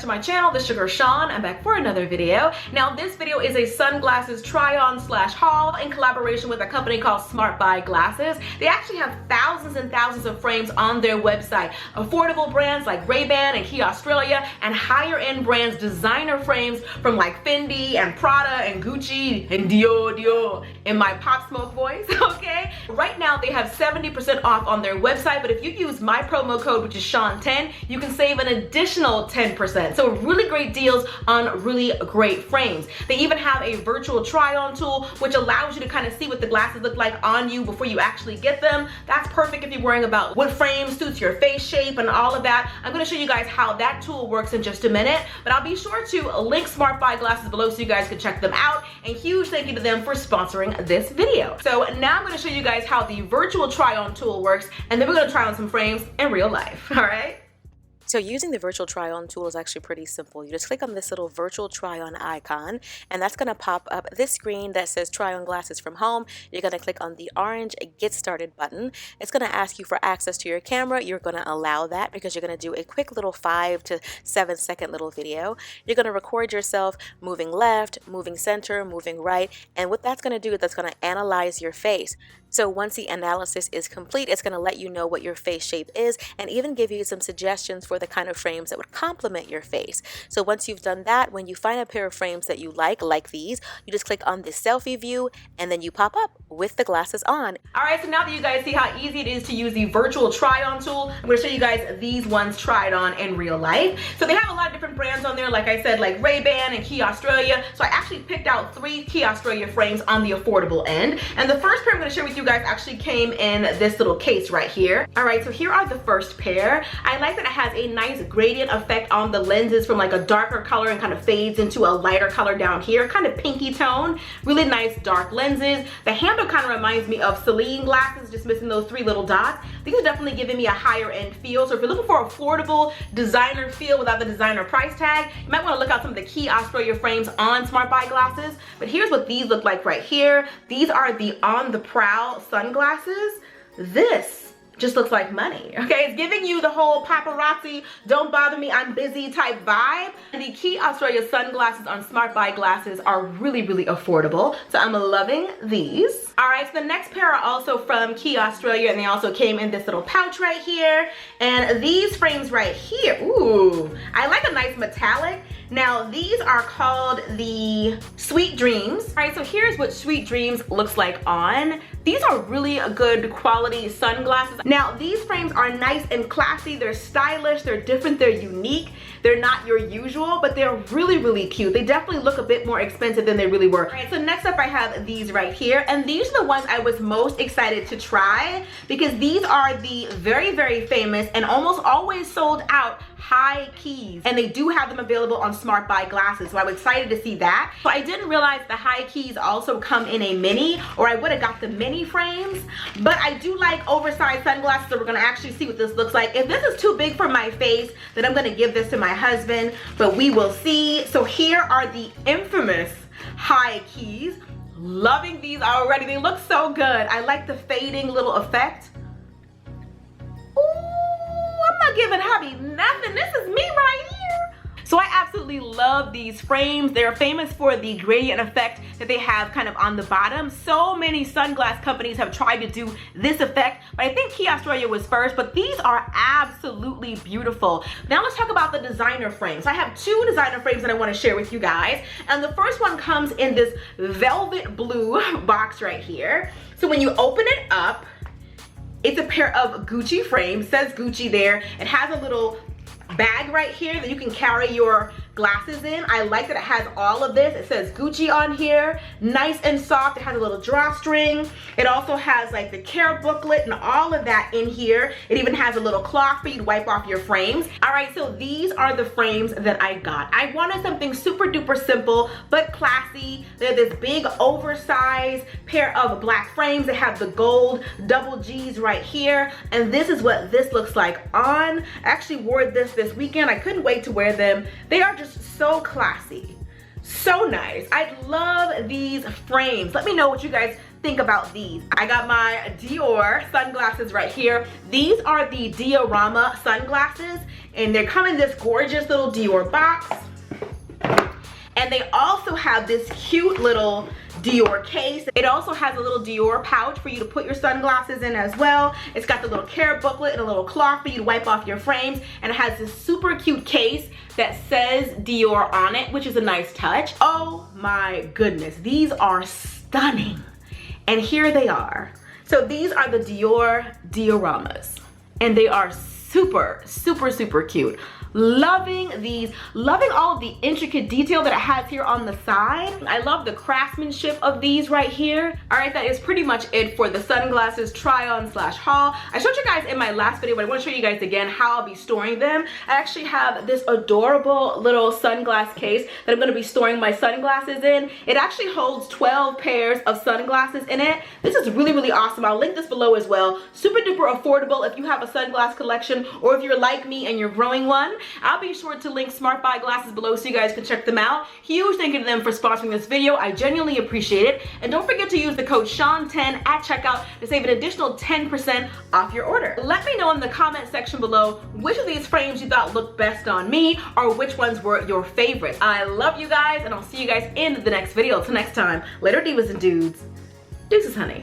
to my channel, The Sugar Sean. I'm back for another video. Now this video is a sunglasses try-on slash haul in collaboration with a company called Smartbuyglasses. They actually have thousands and thousands of frames on their website. Affordable brands like Ray-Ban and Quay Australia, and higher end brands, designer frames from like Fendi and Prada and Gucci and Dior in my Pop Smoke voice, okay? Right now they have 70% off on their website, but if you use my promo code, which is Sean10, you can save an additional 10%. So really great deals on really great frames. They even have a virtual try-on tool, which allows you to kind of see what the glasses look like on you before you actually get them. That's perfect if you're worrying about what frame suits your face shape and all of that. I'm going to show you guys how that tool works in just a minute, but I'll be sure to link Smartbuyglasses below so you guys can check them out. And huge thank you to them for sponsoring this video. So now I'm going to show you guys how the virtual try-on tool works, and then we're going to try on some frames in real life. All right. So using the virtual try-on tool is actually pretty simple. You just click on this little virtual try-on icon, and that's going to pop up this screen that says try on glasses from home. You're going to click on the orange get started button. It's going to ask you for access to your camera. You're going to allow that because you're going to do a quick little 5 to 7 second little video. You're going to record yourself moving left, moving center, moving right, and what that's going to do is that's going to analyze your face. So once the analysis is complete, it's going to let you know what your face shape is and even give you some suggestions for the kind of frames that would complement your face. So once you've done that, when you find a pair of frames that you like these, you just click on the selfie view and then you pop up with the glasses on. All right, so now that you guys see how easy it is to use the virtual try-on tool, I'm going to show you guys these ones tried on in real life. So they have a lot of different brands on there, like I said, like Ray-Ban and Quay Australia. So I actually picked out 3 Quay Australia frames on the affordable end. And the first pair I'm going to share with you guys actually came in this little case right here. All right, so here are the first pair. I like that it has a nice gradient effect on the lenses from like a darker color and kind of fades into a lighter color down here, kind of pinky tone. Really nice dark lenses. The handle kind of reminds me of Celine glasses, just missing those 3 little dots. These are definitely giving me a higher end feel. So if you're looking for affordable designer feel without the designer price tag, you might want to look out some of the Quay Australia frames on Smartbuyglasses. But here's what these look like right here. These are the On the Prowl sunglasses. This just looks like money, okay? It's giving you the whole paparazzi, don't bother me, I'm busy type vibe. The Quay Australia sunglasses on Smartbuyglasses are really, really affordable. So I'm loving these. All right, so the next pair are also from Quay Australia, and they also came in this little pouch right here. And these frames right here, ooh, I like a nice metallic. Now these are called the Sweet Dreams. All right, so here's what Sweet Dreams looks like on. These are really good quality sunglasses. Now these frames are nice and classy. They're stylish, they're different, they're unique. They're not your usual, but they're really, really cute. They definitely look a bit more expensive than they really were. All right, so next up I have these right here, and these are the ones I was most excited to try because these are the very, very famous and almost always sold out high keys, and they do have them available on Smartbuyglasses, so I was excited to see that. So I didn't realize the high keys also come in a mini, or I would have got the mini frames, but I do like oversized sunglasses, so we're gonna actually see what this looks like. If this is too big for my face, then I'm gonna give this to my husband, but we will see. So here are the infamous high keys. Loving these already. They look so good. I like the fading little effect. I'm not giving hubby nothing. This is me right here. So I absolutely love these frames. They're famous for the gradient effect that they have kind of on the bottom. So many sunglass companies have tried to do this effect, but I think Quay Australia was first, but these are absolutely beautiful. Now let's talk about the designer frames. I have 2 designer frames that I want to share with you guys. And the first one comes in this velvet blue box right here. So when you open it up, it's a pair of Gucci frames. It says Gucci there. It has a little bag right here that you can carry your glasses in. I like that it has all of this. It says Gucci on here, nice and soft. It has a little drawstring. It also has like the care booklet and all of that in here. It even has a little cloth for you to wipe off your frames. All right, so these are the frames that I got. I wanted something super duper simple but classy. They're this big oversized pair of black frames. They have the gold double G's right here, and this is what this looks like on. I actually wore this weekend. I couldn't wait to wear them. They are just so classy. So nice. I love these frames. Let me know what you guys think about these. I got my Dior sunglasses right here. These are the diorama sunglasses, and they come in this gorgeous little Dior box. And they also have this cute little Dior case. It also has a little Dior pouch for you to put your sunglasses in as well. It's got the little care booklet and a little cloth for you to wipe off your frames. And it has this super cute case that says Dior on it, which is a nice touch. Oh my goodness, these are stunning. And here they are. So these are the Dior dioramas. And they are super, super, super cute. Loving these, loving all of the intricate detail that it has here on the side. I love the craftsmanship of these right here. All right, that is pretty much it for the sunglasses try on slash haul. I showed you guys in my last video, but I want to show you guys again how I'll be storing them. I actually have this adorable little sunglass case that I'm going to be storing my sunglasses in. It actually holds 12 pairs of sunglasses in it. This is really, really awesome. I'll link this below as well. Super duper affordable if you have a sunglass collection, or if you're like me and you're growing one. I'll be sure to link Smartbuyglasses below so you guys can check them out. Huge thank you to them for sponsoring this video. I genuinely appreciate it. And don't forget to use the code Sean10 at checkout to save an additional 10% off your order. Let me know in the comment section below which of these frames you thought looked best on me, or which ones were your favorites. I love you guys, and I'll see you guys in the next video. Till next time, later divas and dudes. Deuces, honey.